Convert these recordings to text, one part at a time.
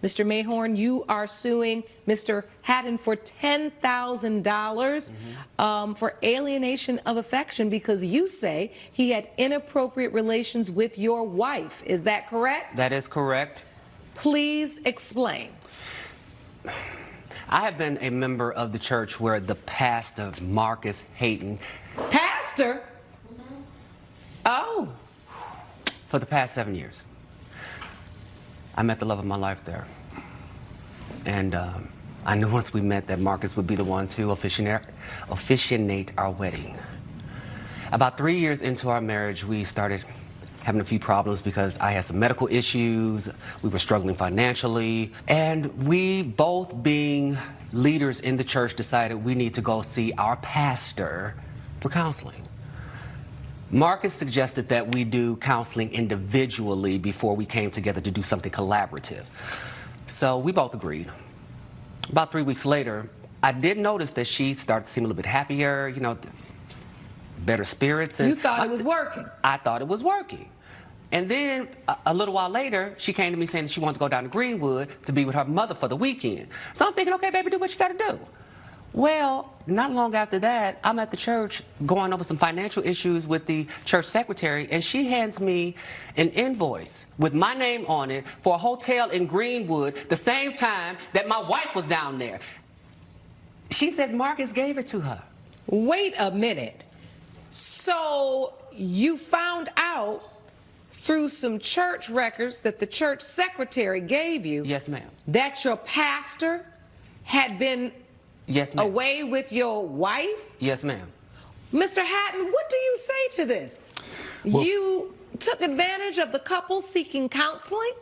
Mr. Mayhorn, you are suing Mr. Hatton for $10,000 for alienation of affection because you say he had inappropriate relations with your wife. Is that correct? That is correct. Please explain. I have been a member of the church where the pastor, Marcus Hatton. Pastor? Oh. For the past 7 years. I met the love of my life there. And I knew once we met that Marcus would be the one to officiate our wedding. About 3 years into our marriage, we started having a few problems because I had some medical issues, we were struggling financially, and we both being leaders in the church decided we need to go see our pastor for counseling. Marcus suggested that we do counseling individually before we came together to do something collaborative. So we both agreed. About 3 weeks later, I did notice that she started to seem a little bit happier, you know, better spirits. And you thought it was working? I thought it was working. And then a little while later, she came to me saying that she wanted to go down to Greenwood to be with her mother for the weekend. So I'm thinking, okay, baby, do what you got to do. Well, not long after that, I'm at the church going over some financial issues with the church secretary, and she hands me an invoice with my name on it for a hotel in Greenwood the same time that my wife was down there. She says Marcus gave it to her. Wait a minute. So you found out through some church records that the church secretary gave you. Yes, ma'am. That your pastor had been yes, ma'am. Away with your wife? Yes, ma'am. Mr. Hatton, what do you say to this? Well, you took advantage of the couple seeking counseling?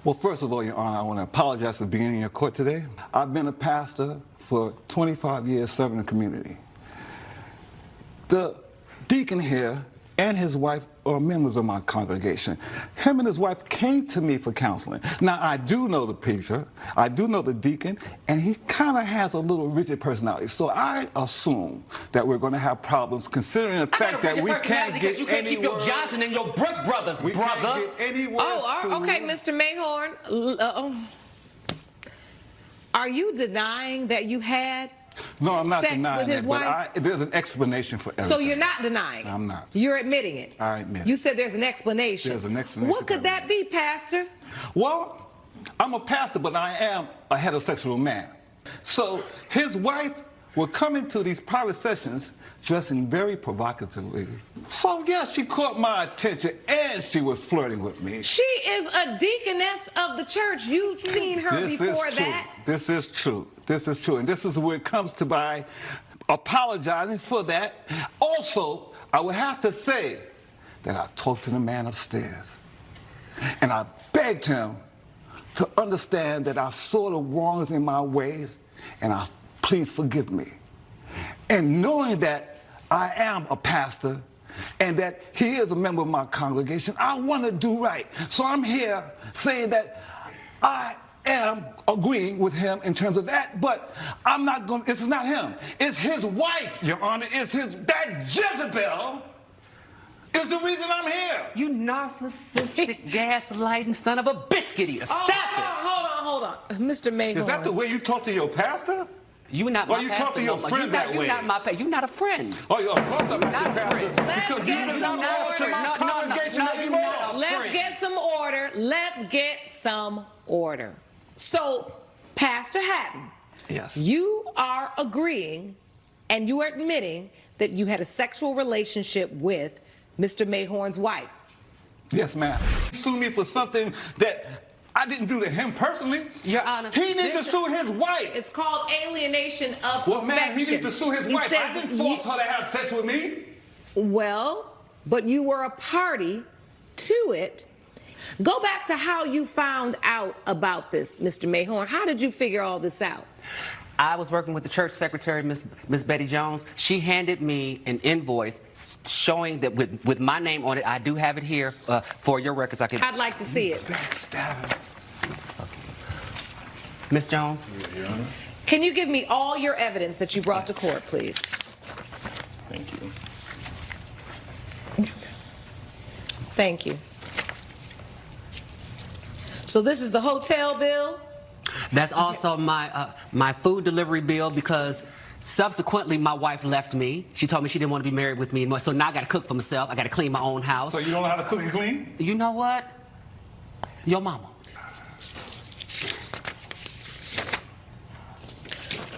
Well, first of all, Your Honor, I want to apologize for being in your court today. I've been a pastor for 25 years serving the community. The deacon here and his wife are members of my congregation. Him and his wife came to me for counseling. Now, I do know the preacher, I do know the deacon, and he kind of has a little rigid personality. So I assume that we're going to have problems considering the fact that we can't get you can't any keep your word. Johnson and your Brook brothers, we brother. Can't get any words okay, Mr. Mayhorn. Are you denying that you had No, I'm not sex denying with his it, wife? but there's an explanation for everything. So you're not denying it? I'm not. You're admitting it? I admit it. You said there's an explanation. There's an explanation. What could that be, Pastor? Well, I'm a pastor, but I am a heterosexual man. So his wife would come into these private sessions dressing very provocatively. So yeah, she caught my attention and she was flirting with me. She is a deaconess of the church. You've seen her before that. This is true. This is true. And this is where it comes to my apologizing for that. Also, I would have to say that I talked to the man upstairs and I begged him to understand that I saw the wrongs in my ways and please forgive me. And knowing that I am a pastor and that he is a member of my congregation, I want to do right. So I'm here saying that I am agreeing with him in terms of that, but I'm not going. This is not him. It's his wife, Your Honor. It's that Jezebel is the reason I'm here. You narcissistic, gaslighting son of a biscuit eater. Stop it. Hold on. Mr. Mayhorn. Is that the way you talk to your pastor? You're not my you pastor. talk to your friend that way. You're not a friend. Oh, of course I'm not a friend. Because you do not belong to my congregation anymore. Let's get some order. Let's get some order. So, Pastor Hatton, yes, you are agreeing and you are admitting that you had a sexual relationship with Mr. Mayhorn's wife. Yes, ma'am. Sue me for something that I didn't do to him personally. Your Honor. He needs to sue his wife. It's called alienation of Well, affection. man, he needs to sue his wife. I didn't force her to have sex with me. Well, but you were a party to it. Go back to how you found out about this, Mr. Mayhorn. How did you figure all this out? I was working with the church secretary, Miss Betty Jones. She handed me an invoice showing that with my name on it. I do have it here for your records. I'd like to see it. Backstabbing. Miss Jones? Can you give me all your evidence that you brought to court, please? Thank you. Thank you. So this is the hotel bill? That's also my food delivery bill because subsequently my wife left me. She told me she didn't want to be married with me anymore. So now I got to cook for myself. I got to clean my own house. So you don't know how to cook and clean? You know what? Your mama.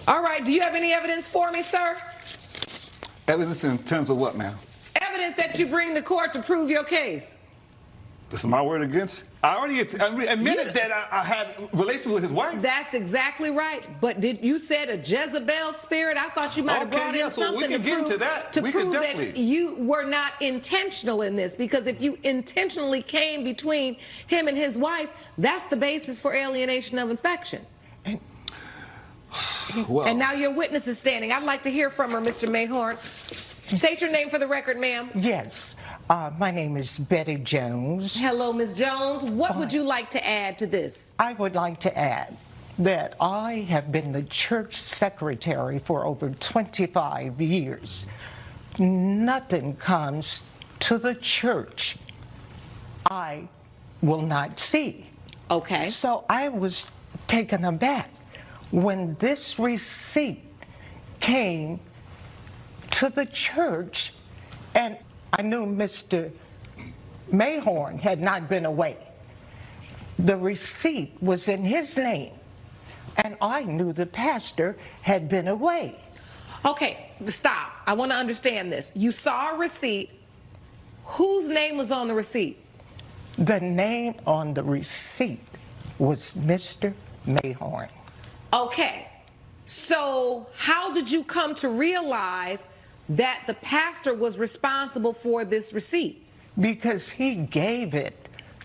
All right, do you have any evidence for me, sir? Evidence in terms of what, ma'am? Evidence that you bring to court to prove your case. This is my word against. I already admitted that I had relations with his wife. That's exactly right. But you said a Jezebel spirit? I thought you might have Okay, brought yeah, in so we something can to get prove, into that. to We can prove that definitely. you were not intentional in this. Because if you intentionally came between him and his wife, that's the basis for alienation of affection. Well, And now your witness is standing. I'd like to hear from her, Mr. Mayhorn. State your name for the record, ma'am. Yes, my name is Betty Jones. Hello, Ms. Jones. What would you like to add to this? I would like to add that I have been the church secretary for over 25 years. Nothing comes to the church I will not see. Okay. So I was taken aback when this receipt came to the church, and I knew Mr. Mayhorn had not been away. The receipt was in his name, and I knew the pastor had been away. Okay, stop. I want to understand this. You saw a receipt. Whose name was on the receipt? The name on the receipt was Mr. Mayhorn. Okay. So how did you come to realize that the pastor was responsible for this receipt? Because he gave it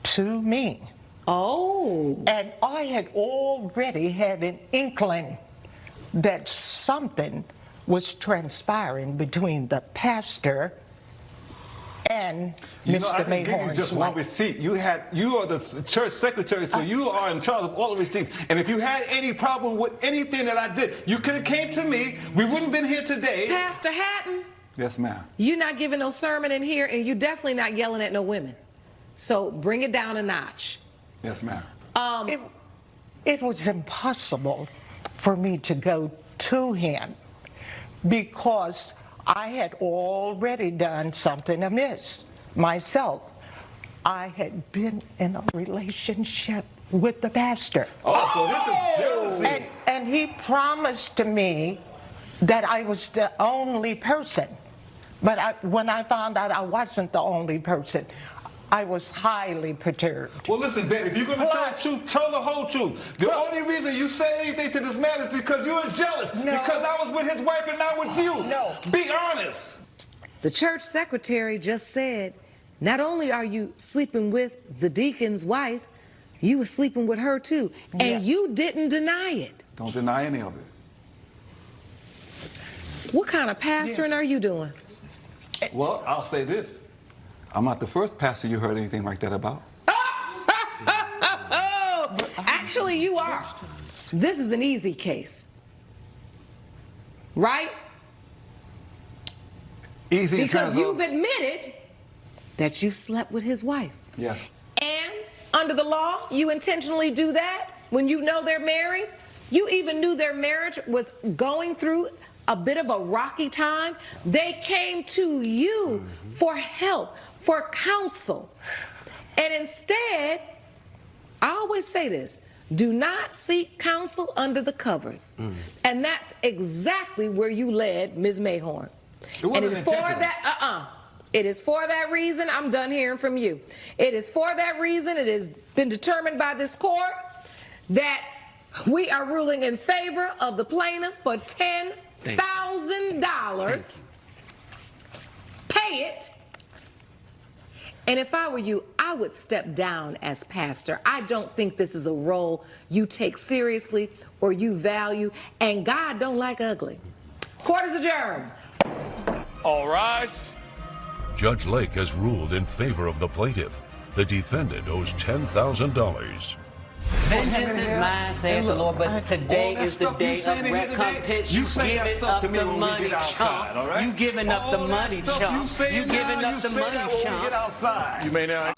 to me. Oh. And I had already had an inkling that something was transpiring between the pastor and you know, I Mr. can give you Mayhorn's just one wife. receipt. You are the church secretary, so you are in charge of all the receipts. And if you had any problem with anything that I did, you could have came to me. We wouldn't have been here today. Pastor Hatton, Yes, ma'am. you're not giving no sermon in here, and you're definitely not yelling at no women. So bring it down a notch. Yes, ma'am. It was impossible for me to go to him because I had already done something amiss myself. I had been in a relationship with the pastor. Oh, so this is jealousy. And he promised to me that I was the only person. But when I found out I wasn't the only person, I was highly perturbed. Well, listen, Ben, if you're going to tell the truth, tell the whole truth. The only reason you say anything to this man is because you were jealous. No. Because I was with his wife and not with you. No. Be honest. The church secretary just said, not only are you sleeping with the deacon's wife, you were sleeping with her too. And Yeah. you didn't deny it. Don't deny any of it. What kind of pastoring are you doing? Well, I'll say this. I'm not the first pastor you heard anything like that about. Oh, actually, you are. This is an easy case, right? Easy in Because terms you've of... admitted that you slept with his wife. Yes. And under the law, you intentionally do that when you know they're married. You even knew their marriage was going through a bit of a rocky time. They came to you for help, for counsel. And instead, I always say this, do not seek counsel under the covers. And that's exactly where you led Ms. Mayhorn. It wasn't And it is for intentional. that, It is for that reason, I'm done hearing from you. It is for that reason, it has been determined by this court that we are ruling in favor of the plaintiff for $10,000. Pay it. And if I were you, I would step down as pastor. I don't think this is a role you take seriously or you value, and God don't like ugly. Court is adjourned. All rise. Judge Lake has ruled in favor of the plaintiff. The defendant owes $10,000. Vengeance is mine, saith the Lord, but today all that is the stuff you day saying of in here today, recompense. you You say that giving stuff up to me the when we money, get outside, chump. all right? You giving up the All that money, stuff chump. You, say You now, giving up you the say money, that when we chump. get outside. You may now